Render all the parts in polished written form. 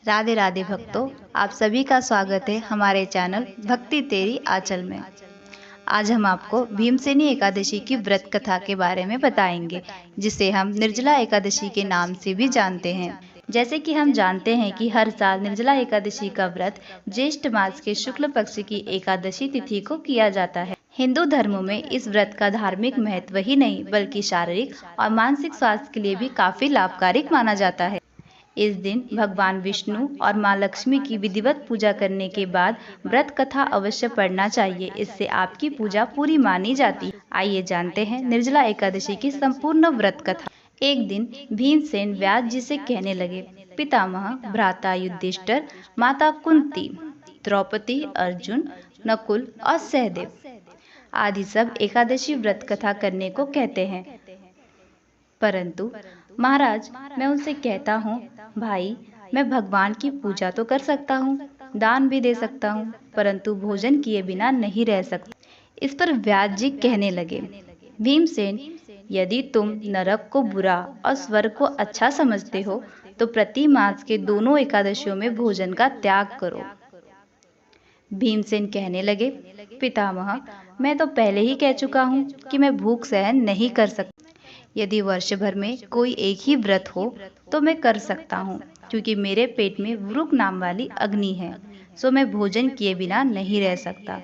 राधे राधे भक्तों, आप सभी का स्वागत है हमारे चैनल भक्ति तेरी आंचल में। आज हम आपको भीमसेनी एकादशी की व्रत कथा के बारे में बताएंगे, जिसे हम निर्जला एकादशी के नाम से भी जानते हैं। जैसे कि हम जानते हैं कि हर साल निर्जला एकादशी का व्रत ज्येष्ठ मास के शुक्ल पक्ष की एकादशी तिथि को किया जाता है। हिंदू धर्मों में इस व्रत का धार्मिक महत्व ही नहीं बल्कि शारीरिक और मानसिक स्वास्थ्य के लिए भी काफी लाभकारी माना जाता है। इस दिन भगवान विष्णु और माँ लक्ष्मी की विधिवत पूजा करने के बाद व्रत कथा अवश्य पढ़ना चाहिए। इससे आपकी पूजा पूरी मानी जाती है। आइए जानते हैं निर्जला एकादशी की संपूर्ण व्रत कथा। एक दिन भीमसेन व्यास जी से कहने लगे, पितामह, भ्राता युधिष्ठिर, माता कुंती, द्रौपदी, अर्जुन, नकुल और सहदेव आदि सब एकादशी व्रत कथा करने को कहते हैं। परंतु महाराज, मैं उनसे कहता हूँ, भाई, मैं भगवान की पूजा तो कर सकता हूँ, दान भी दे सकता हूँ, परंतु भोजन किए बिना नहीं रह सकता। इस पर व्यास जी कहने लगे, भीमसेन, यदि तुम नरक को बुरा और स्वर्ग को अच्छा समझते हो तो प्रति मास के दोनों एकादशियों में भोजन का त्याग करो। भीमसेन कहने लगे, पितामह, मैं तो पहले ही कह चुका हूँ कि मैं भूख सहन नहीं कर सकता। यदि वर्ष भर में कोई एक ही व्रत हो तो मैं कर सकता हूँ, क्योंकि मेरे पेट में वृक नाम वाली अग्नि है, सो मैं भोजन किए बिना नहीं रह सकता।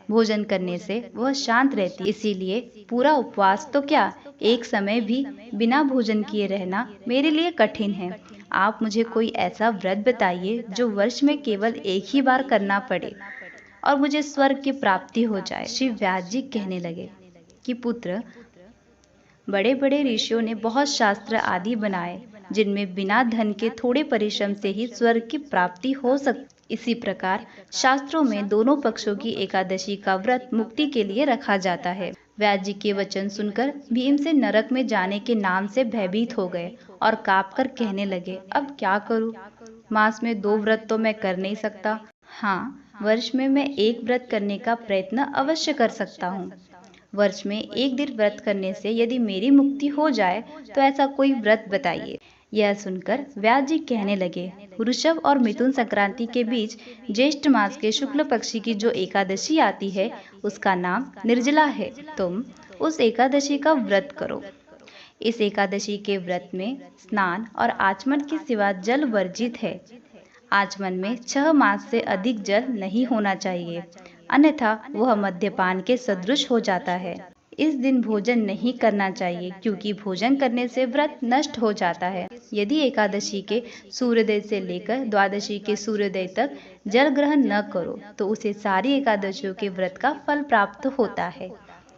भोजन करने से वह शांत रहती, इसीलिए पूरा उपवास तो क्या, एक समय भी बिना भोजन किए रहना मेरे लिए कठिन है। आप मुझे कोई ऐसा व्रत बताइए जो वर्ष में केवल एक ही बार करना पड़े और मुझे स्वर्ग की प्राप्ति हो जाए। श्री व्यास जी कहने लगे कि पुत्र, बड़े बड़े ऋषियों ने बहुत शास्त्र आदि बनाए जिनमें बिना धन के थोड़े परिश्रम से ही स्वर्ग की प्राप्ति हो सकती। इसी प्रकार शास्त्रों में दोनों पक्षों की एकादशी का व्रत मुक्ति के लिए रखा जाता है। व्यास जी के वचन सुनकर भीम से नरक में जाने के नाम से भयभीत हो गए और कांपकर कहने लगे, अब क्या करूं? मास में 2 व्रत तो मैं कर नहीं सकता। हाँ, वर्ष में मैं एक व्रत करने का प्रयत्न अवश्य कर सकता हूँ। वर्ष में एक दिन व्रत करने से यदि मेरी मुक्ति हो जाए तो ऐसा कोई व्रत बताइए। यह सुनकर व्यास जी कहने लगे, वृषभ और मिथुन संक्रांति के बीच ज्येष्ठ मास के शुक्ल पक्षी की जो एकादशी आती है उसका नाम निर्जला है। तुम उस एकादशी का व्रत करो। इस एकादशी के व्रत में स्नान और आचमन के सिवा जल वर्जित है। आचमन में 6 मास से अधिक जल नहीं होना चाहिए, अन्यथा वह मद्यपान के सदृश हो जाता है। इस दिन भोजन नहीं करना चाहिए, क्योंकि भोजन करने से व्रत नष्ट हो जाता है। यदि एकादशी के सूर्योदय से लेकर द्वादशी के सूर्योदय तक जल ग्रहण न करो तो उसे सारी एकादशियों के व्रत का फल प्राप्त होता है।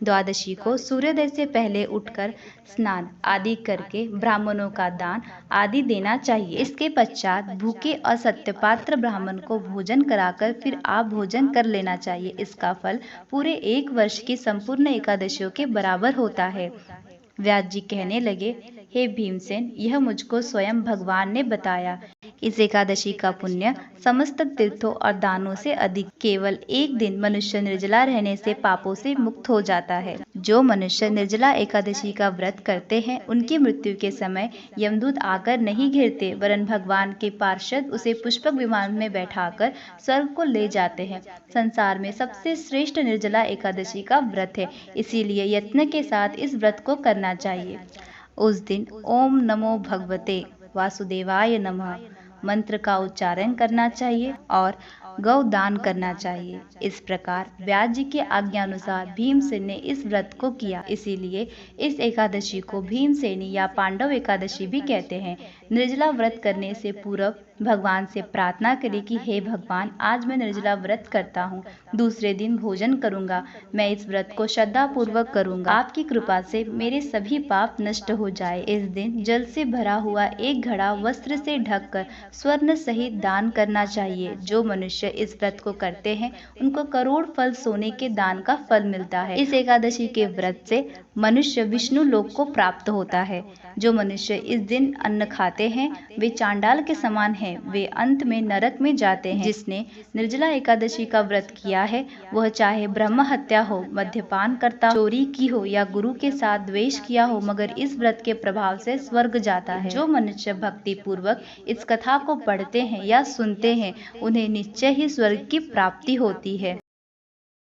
द्वादशी को सूर्योदय से पहले उठकर स्नान आदि करके ब्राह्मणों का दान आदि देना चाहिए। इसके पश्चात भूखे और सत्यपात्र ब्राह्मण को भोजन कराकर फिर आप भोजन कर लेना चाहिए। इसका फल पूरे 1 वर्ष की संपूर्ण एकादशियों के बराबर होता है। व्यास जी कहने लगे, हे भीमसेन, यह मुझको स्वयं भगवान ने बताया। इस एकादशी का पुण्य समस्त तीर्थों और दानों से अधिक। केवल एक दिन मनुष्य निर्जला रहने से पापों से मुक्त हो जाता है। जो मनुष्य निर्जला एकादशी का व्रत करते हैं उनकी मृत्यु के समय यमदूत आकर नहीं घेरते, वरन भगवान के पार्षद उसे पुष्पक विमान में बैठाकर स्वर्ग को ले जाते हैं। संसार में सबसे श्रेष्ठ निर्जला एकादशी का व्रत है, इसीलिए यत्न के साथ इस व्रत को करना चाहिए। उस दिन ओम नमो भगवते वासुदेवाय नमः मंत्र का उच्चारण करना चाहिए और गौ दान करना चाहिए। इस प्रकार व्यास जी की आज्ञा अनुसार भीमसेन ने इस व्रत को किया। इसीलिए इस एकादशी को भीमसेनी या पांडव एकादशी भी कहते हैं। निर्जला व्रत करने से पूर्व भगवान से प्रार्थना करें कि हे भगवान, आज मैं निर्जला व्रत करता हूँ, दूसरे दिन भोजन करूँगा। मैं इस व्रत को श्रद्धा पूर्वक करूँगा। आपकी कृपा से मेरे सभी पाप नष्ट हो जाए। इस दिन जल से भरा हुआ एक घड़ा वस्त्र से ढककर स्वर्ण सहित दान करना चाहिए। जो मनुष्य इस व्रत को करते हैं उनको करोड़ फल सोने के दान का फल मिलता है। इस एकादशी के व्रत से मनुष्य विष्णु लोक को प्राप्त होता है। जो मनुष्य इस दिन अन्न खाते हैं वे चांडाल के समान हैं, वे अंत में नरक में जाते हैं। जिसने निर्जला एकादशी का व्रत किया है वह चाहे ब्रह्म हत्या हो, मद्यपान करता, चोरी की हो या गुरु के साथ द्वेष किया हो, मगर इस व्रत के प्रभाव से स्वर्ग जाता है। जो मनुष्य भक्ति पूर्वक इस कथा को पढ़ते हैं या सुनते हैं उन्हें निश्चय ही स्वर्ग की प्राप्ति होती है।